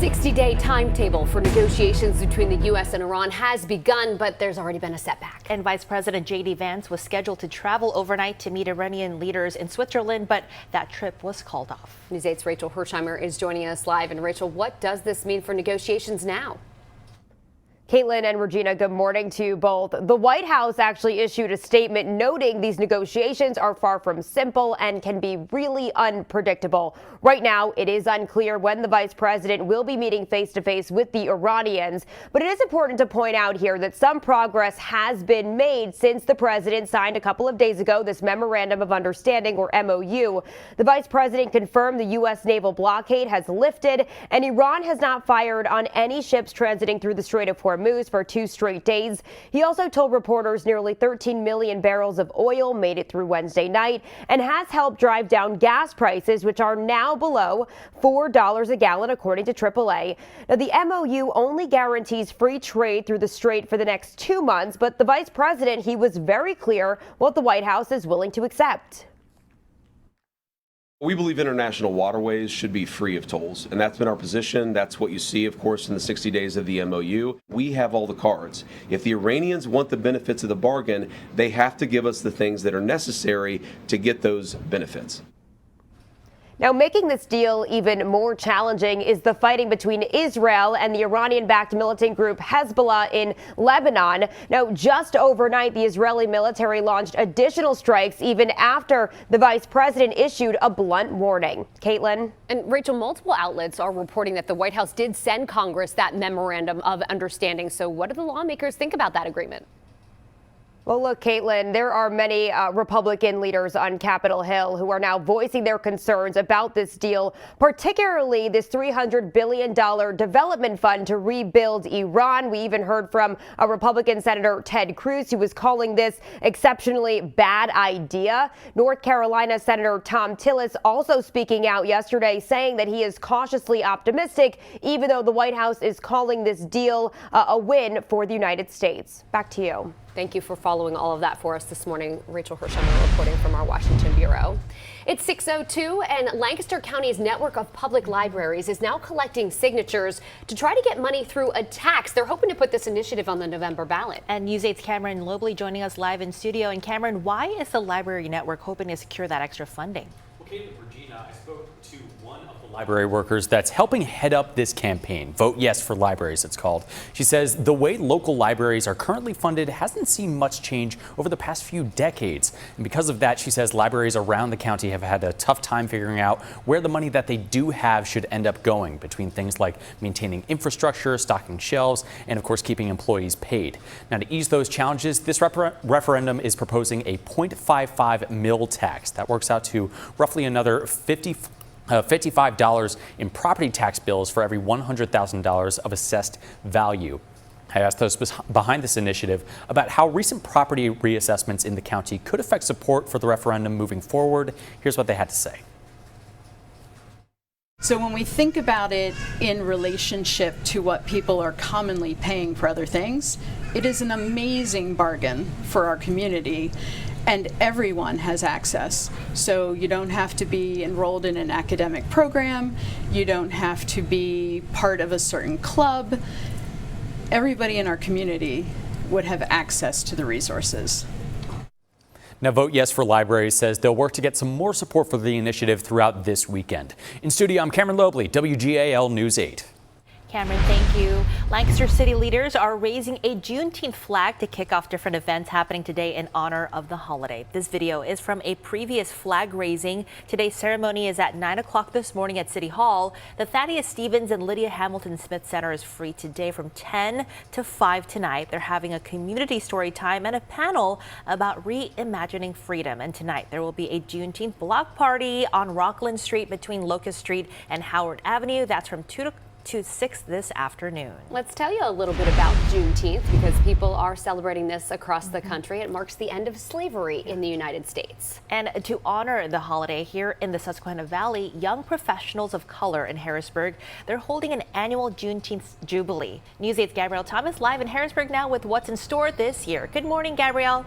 60-day timetable for negotiations between the U.S. and Iran has begun, but there's already been a setback. And Vice President J.D. Vance was scheduled to travel overnight to meet Iranian leaders in Switzerland, but that trip was called off. News 8's Rachel Hersheimer is joining us live. And Rachel, what does this mean for negotiations now? Caitlin and Regina, good morning to you both. The White House actually issued a statement noting these negotiations are far from simple and can be really unpredictable. Right now, it is unclear when the vice president will be meeting face-to-face with the Iranians. But it is important to point out here that some progress has been made since the president signed a couple of days ago this Memorandum of Understanding, or MOU. The vice president confirmed the U.S. naval blockade has lifted, and Iran has not fired on any ships transiting through the Strait of Hormuz for 2 straight days. He also told reporters nearly 13 million barrels of oil made it through Wednesday night and has helped drive down gas prices, which are now below $4 a gallon, according to AAA. Now, the MOU only guarantees free trade through the strait for the next 2 months, but the vice president, he was very clear what the White House is willing to accept. We believe international waterways should be free of tolls, and that's been our position. That's what you see, of course, in the 60 days of the MOU. We have all the cards. If the Iranians want the benefits of the bargain, they have to give us the things that are necessary to get those benefits. Now, making this deal even more challenging is the fighting between Israel and the Iranian-backed militant group Hezbollah in Lebanon. Now, just overnight, the Israeli military launched additional strikes even after the vice president issued a blunt warning. Caitlin? And Rachel, multiple outlets are reporting that the White House did send Congress that Memorandum of Understanding. So what do the lawmakers think about that agreement? Well, look, Caitlin, there are many Republican leaders on Capitol Hill who are now voicing their concerns about this deal, particularly this $300 billion development fund to rebuild Iran. We even heard from a Republican Senator Ted Cruz, who was calling this exceptionally bad idea. North Carolina Senator Tom Tillis also speaking out yesterday, saying that he is cautiously optimistic, even though the White House is calling this deal a win for the United States. Back to you. Thank you for following all of that for us this morning. Rachel Hersheimer reporting from our Washington bureau. It's 6:02, and Lancaster County's network of public libraries is now collecting signatures to try to get money through a tax. They're hoping to put this initiative on the November ballot. And News 8's Cameron Lobley joining us live in studio. And Cameron, why is the library network hoping to secure that extra funding? Well, Kate and Regina, I spoke to one of the library workers that's helping head up this campaign. Vote Yes for Libraries, it's called. She says the way local libraries are currently funded hasn't seen much change over the past few decades. And because of that, she says libraries around the county have had a tough time figuring out where the money that they do have should end up going, between things like maintaining infrastructure, stocking shelves, and of course keeping employees paid. Now, to ease those challenges, this referendum is proposing a 0.55 mil tax. That works out to roughly another $55 in property tax bills for every $100,000 of assessed value. I asked those behind this initiative about how recent property reassessments in the county could affect support for the referendum moving forward. Here's what they had to say. So when we think about it in relationship to what people are commonly paying for other things, it is an amazing bargain for our community. And everyone has access. So you don't have to be enrolled in an academic program. You don't have to be part of a certain club. Everybody in our community would have access to the resources. Now, Vote Yes for Libraries says they'll work to get some more support for the initiative throughout this weekend. In studio, I'm Cameron Lobley, WGAL News 8. Cameron, thank you. Lancaster city leaders are raising a Juneteenth flag to kick off different events happening today in honor of the holiday. This video is from a previous flag raising. Today's ceremony is at 9 o'clock this morning at City Hall. The Thaddeus Stevens and Lydia Hamilton Smith Center is free today from 10 to 5 tonight. They're having a community story time and a panel about reimagining freedom. And tonight there will be a Juneteenth block party on Rockland Street between Locust Street and Howard Avenue. That's from 2 to 6 this afternoon. Let's tell you a little bit about Juneteenth, because people are celebrating this across the country. It marks the end of slavery in the United States. And to honor the holiday here in the Susquehanna Valley, young professionals of color in Harrisburg, they're holding an annual Juneteenth Jubilee. News 8's Gabrielle Thomas live in Harrisburg now with what's in store this year. Good morning, Gabrielle.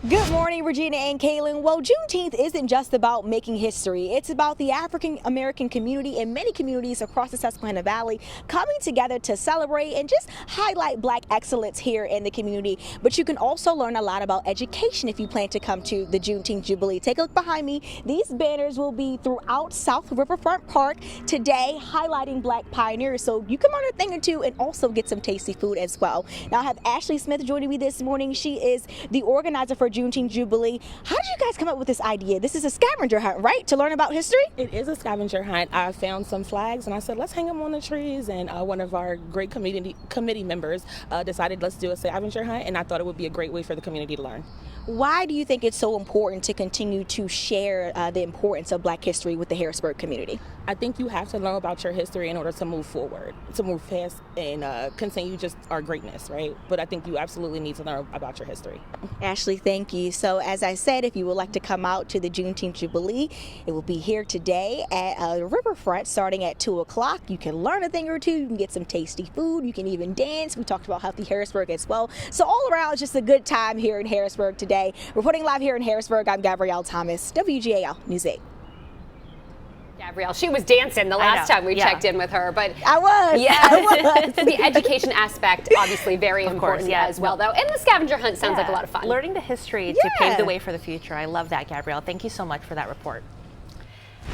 Good morning, Regina and Kaylin. Well, Juneteenth isn't just about making history. It's about the African American community and many communities across the Susquehanna Valley coming together to celebrate and just highlight Black excellence here in the community. But you can also learn a lot about education if you plan to come to the Juneteenth Jubilee. Take a look behind me. These banners will be throughout South Riverfront Park today, highlighting Black pioneers. So you can learn a thing or two and also get some tasty food as well. Now I have Ashley Smith joining me this morning. She is the organizer for Juneteenth Jubilee. How did you guys come up with this idea? This is a scavenger hunt, right? To learn about history? It is a scavenger hunt. I found some flags and I said, let's hang them on the trees. And one of our great committee members decided let's do a scavenger hunt. And I thought it would be a great way for the community to learn. Why do you think it's so important to continue to share the importance of Black history with the Harrisburg community? I think you have to learn about your history in order to move forward, to move fast and continue just our greatness, right? But I think you absolutely need to learn about your history. Ashley, thank you. So as I said, if you would like to come out to the Juneteenth Jubilee, it will be here today at Riverfront starting at 2 o'clock. You can learn a thing or two. You can get some tasty food. You can even dance. We talked about Healthy Harrisburg as well. So all around, it's just a good time here in Harrisburg today. Reporting live here in Harrisburg, I'm Gabrielle Thomas, WGAL News 8. Gabrielle, she was dancing the last time we checked in with her, but I was. Yeah, I was. the education aspect obviously very important as well, though. And the scavenger hunt sounds like a lot of fun. Learning the history to pave the way for the future. I love that, Gabrielle. Thank you so much for that report.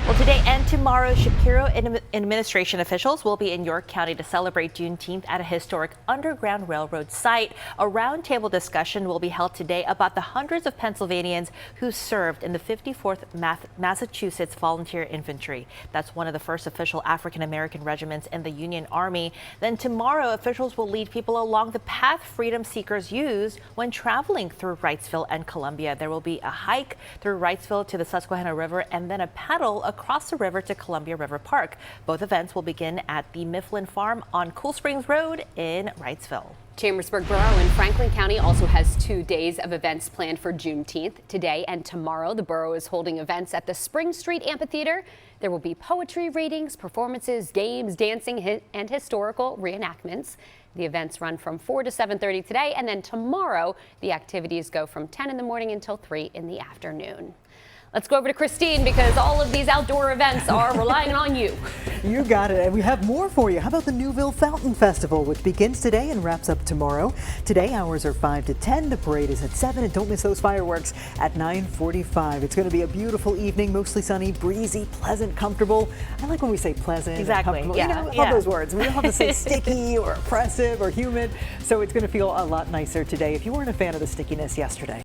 Well, today and tomorrow, Shapiro administration officials will be in York County to celebrate Juneteenth at a historic Underground Railroad site. A roundtable discussion will be held today about the hundreds of Pennsylvanians who served in the 54th Massachusetts Volunteer Infantry. That's one of the first official African-American regiments in the Union Army. Then tomorrow, officials will lead people along the path freedom seekers used when traveling through Wrightsville and Columbia. There will be a hike through Wrightsville to the Susquehanna River and then a paddle across the river to Columbia River Park. Both events will begin at the Mifflin Farm on Cool Springs Road in Wrightsville. Chambersburg Borough in Franklin County also has 2 days of events planned for Juneteenth. Today and tomorrow, the borough is holding events at the Spring Street Amphitheater. There will be poetry readings, performances, games, dancing, and historical reenactments. The events run from 4 to 7:30 today, and then tomorrow the activities go from 10 in the morning until 3 in the afternoon. Let's go over to Christine because all of these outdoor events are relying on you. You got it. And we have more for you. How about the Newville Fountain Festival, which begins today and wraps up tomorrow? Today, hours are 5 to 10. The parade is at 7. And don't miss those fireworks at 9:45. It's going to be a beautiful evening, mostly sunny, breezy, pleasant, comfortable. I like when we say pleasant. Exactly. And Yeah. You know, I love those words. We don't have to say sticky or oppressive or humid. So it's going to feel a lot nicer today if you weren't a fan of the stickiness yesterday.